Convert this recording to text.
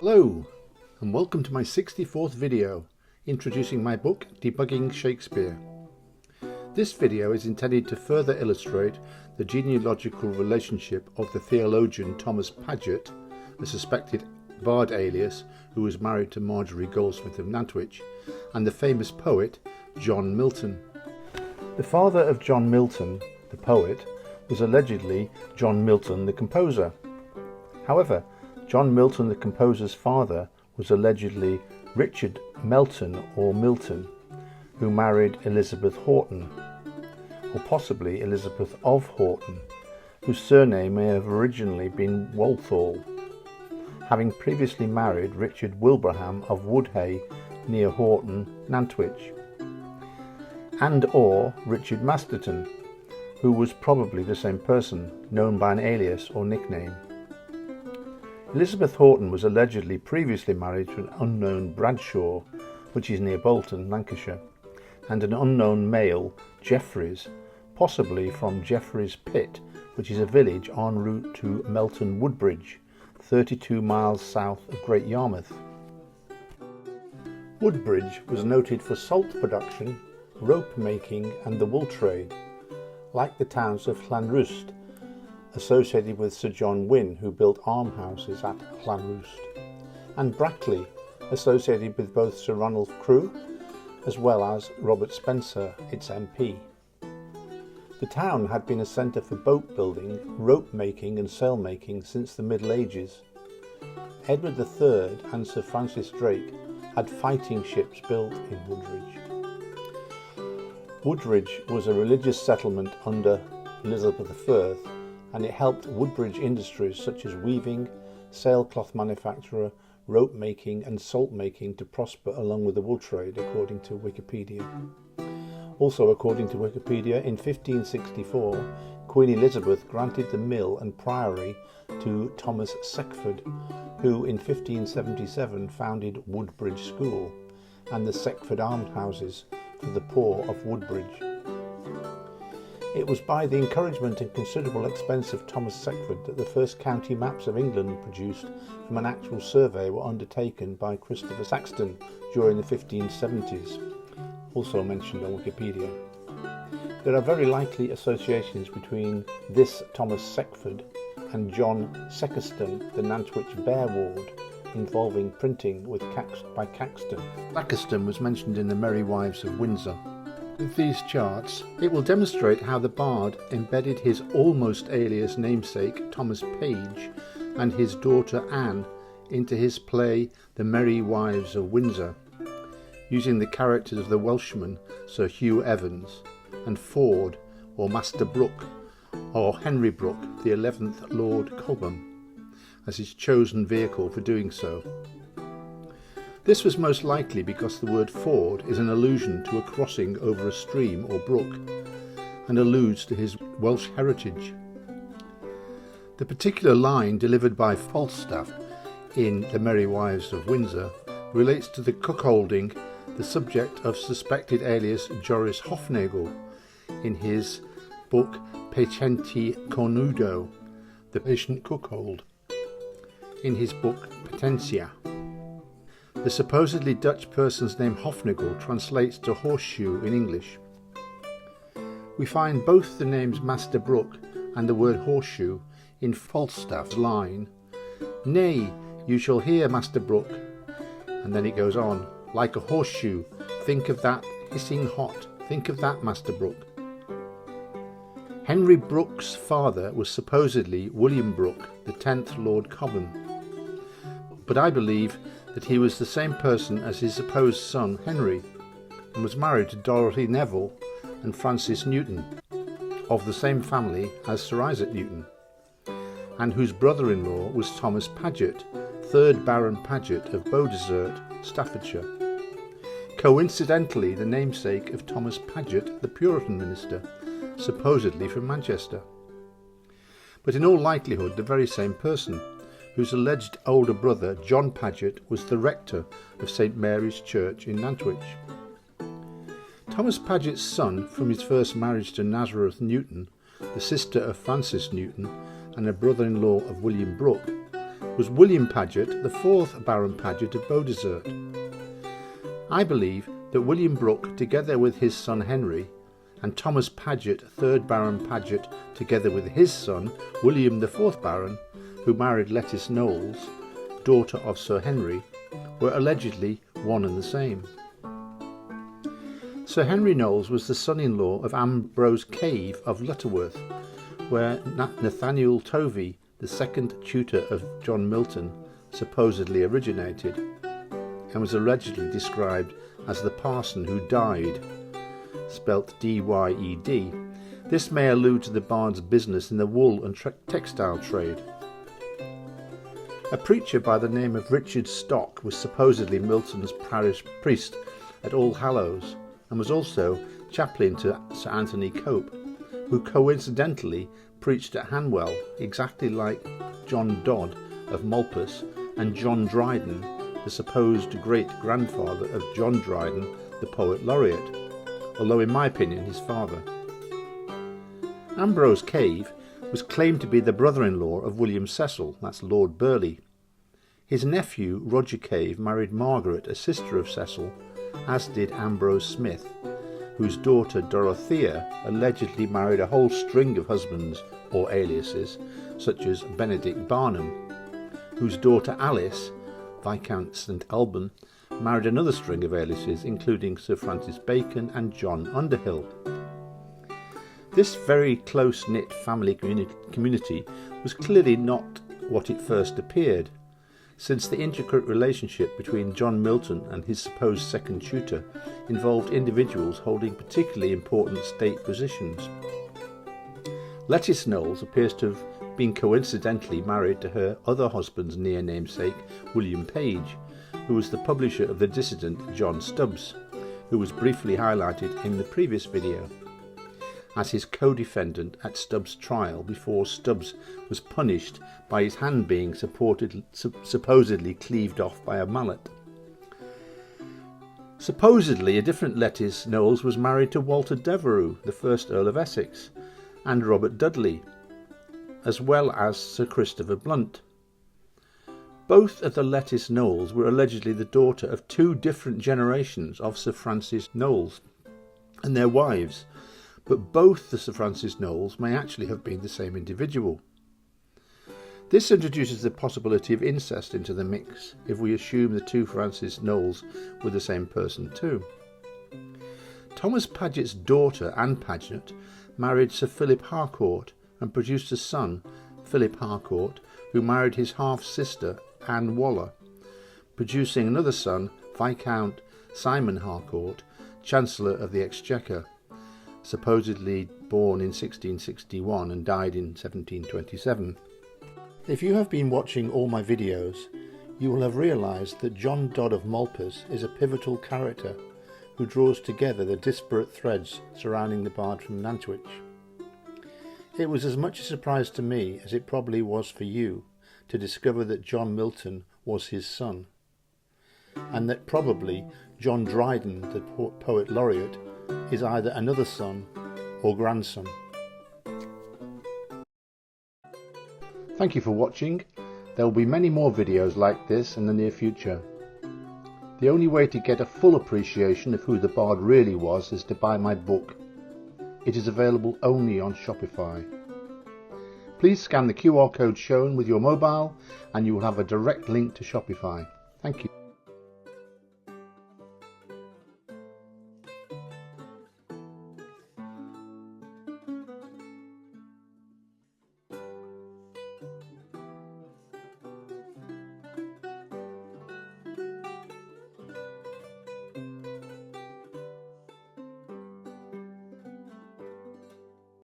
Hello, and welcome to my 64th video introducing my book Debugging Shakespeare. This video is intended to further illustrate the genealogical relationship of the theologian Thomas Paget, a suspected bard alias who was married to Marjorie Goldsmith of Nantwich, and the famous poet John Milton. The father of John Milton, the poet, was allegedly John Milton the composer. However, John Milton the composer's father was allegedly Richard Melton or Milton, who married Elizabeth Horton, or possibly Elizabeth of Horton, whose surname may have originally been Walthall, having previously married Richard Wilbraham of Woodhay near Horton, Nantwich, and or Richard Masterton, who was probably the same person, known by an alias or nickname. Elizabeth Horton was allegedly previously married to an unknown Bradshaw, which is near Bolton, Lancashire, and an unknown male, Jeffreys, possibly from Jeffreys Pit, which is a village en route to Melton Woodbridge, 32 miles south of Great Yarmouth. Woodbridge was noted for salt production, rope making and the wool trade, like the towns of Llanrwst, associated with Sir John Wynne, who built almshouses at Llanrwst, and Brackley, associated with both Sir Ranulph Crewe as well as Robert Spencer, its MP. The town had been a centre for boat building, rope making and sail making since the Middle Ages. Edward III and Sir Francis Drake had fighting ships built in Woodbridge. Woodbridge was a religious settlement under Elizabeth I, and it helped Woodbridge industries such as weaving, sailcloth manufacture, rope making and salt making to prosper along with the wool trade, according to Wikipedia. Also, according to Wikipedia, in 1564, Queen Elizabeth granted the mill and priory to Thomas Seckford, who in 1577 founded Woodbridge School and the Seckford Almshouses for the poor of Woodbridge. It was by the encouragement and considerable expense of Thomas Seckford that the first county maps of England produced from an actual survey were undertaken by Christopher Saxton during the 1570s, also mentioned on Wikipedia. There are very likely associations between this Thomas Seckford and John Seckerston, the Nantwich Bear Ward, involving printing by Caxton. Seckerston was mentioned in the Merry Wives of Windsor. With these charts, it will demonstrate how the bard embedded his almost alias namesake Thomas Paget and his daughter Anne into his play The Merry Wives of Windsor, using the characters of the Welshman Sir Hugh Evans and Ford or Master Brooke or Henry Brooke, the 11th Lord Cobham, as his chosen vehicle for doing so. This was most likely because the word ford is an allusion to a crossing over a stream or brook and alludes to his Welsh heritage. The particular line delivered by Falstaff in The Merry Wives of Windsor relates to the cuckolding the subject of suspected alias Joris Hofnagel in his book Patienti Cornudo, The Patient Cuckold, in his book Potentia. The supposedly Dutch person's name Hofnagel translates to horseshoe in English. We find both the names Master Brooke and the word horseshoe in Falstaff's line, "Nay, you shall hear, Master Brooke," and then it goes on, "like a horseshoe, think of that, hissing hot, think of that, Master Brooke." Henry Brooke's father was supposedly William Brooke, the 10th Lord Cobham, but I believe that he was the same person as his supposed son Henry, and was married to Dorothy Neville and Francis Newton, of the same family as Sir Isaac Newton, and whose brother-in-law was Thomas Paget, 3rd Baron Paget of Beaudesert, Staffordshire, coincidentally the namesake of Thomas Paget, the Puritan minister, supposedly from Manchester, but in all likelihood the very same person, whose alleged older brother John Paget was the rector of St Mary's Church in Nantwich. Thomas Paget's son from his first marriage to Nazareth Newton, the sister of Francis Newton and a brother-in-law of William Brooke, was William Paget, the 4th Baron Paget of Beaudesert. I believe that William Brooke, together with his son Henry, and Thomas Paget, 3rd Baron Paget, together with his son William the 4th Baron, who married Lettice Knowles, daughter of Sir Henry, were allegedly one and the same. Sir Henry Knowles was the son-in-law of Ambrose Cave of Lutterworth, where Nathaniel Tovey, the 2nd tutor of John Milton, supposedly originated, and was allegedly described as the parson who died, spelt D-Y-E-D. This may allude to the bard's business in the wool and textile trade. A preacher by the name of Richard Stock was supposedly Milton's parish priest at All Hallows, and was also chaplain to Sir Anthony Cope, who coincidentally preached at Hanwell, exactly like John Dodd of Malpas and John Dryden, the supposed great-grandfather of John Dryden, the poet laureate, although in my opinion his father. Ambrose Cave was claimed to be the brother-in-law of William Cecil, that's Lord Burleigh. His nephew Roger Cave married Margaret, a sister of Cecil, as did Ambrose Smith, whose daughter Dorothea allegedly married a whole string of husbands or aliases, such as Benedict Barnum, whose daughter Alice, Viscount St Alban, married another string of aliases, including Sir Francis Bacon and John Underhill. This very close-knit family community was clearly not what it first appeared, since the intricate relationship between John Milton and his supposed second tutor involved individuals holding particularly important state positions. Lettice Knowles appears to have been coincidentally married to her other husband's near namesake, William Page, who was the publisher of the dissident John Stubbs, who was briefly highlighted in the previous video, as his co-defendant at Stubbs' trial before Stubbs was punished by his hand being supposedly cleaved off by a mallet. Supposedly a different Lettice Knowles was married to Walter Devereux, the 1st Earl of Essex, and Robert Dudley, as well as Sir Christopher Blunt. Both of the Lettice Knowles were allegedly the daughter of 2 different generations of Sir Francis Knowles and their wives, but both the Sir Francis Knowles may actually have been the same individual. This introduces the possibility of incest into the mix, if we assume the 2 Francis Knowles were the same person too. Thomas Paget's daughter, Anne Paget, married Sir Philip Harcourt and produced a son, Philip Harcourt, who married his half-sister, Anne Waller, producing another son, Viscount Simon Harcourt, Chancellor of the Exchequer, supposedly born in 1661 and died in 1727. If you have been watching all my videos, you will have realised that John Dodd of Malpas is a pivotal character who draws together the disparate threads surrounding the bard from Nantwich. It was as much a surprise to me as it probably was for you to discover that John Milton was his son, and that probably John Dryden, the poet laureate, is either another son or grandson. Thank you for watching. There will be many more videos like this in the near future. The only way to get a full appreciation of who the bard really was is to buy my book. It is available only on Shopify. Please scan the QR code shown with your mobile and you will have a direct link to Shopify. Thank you.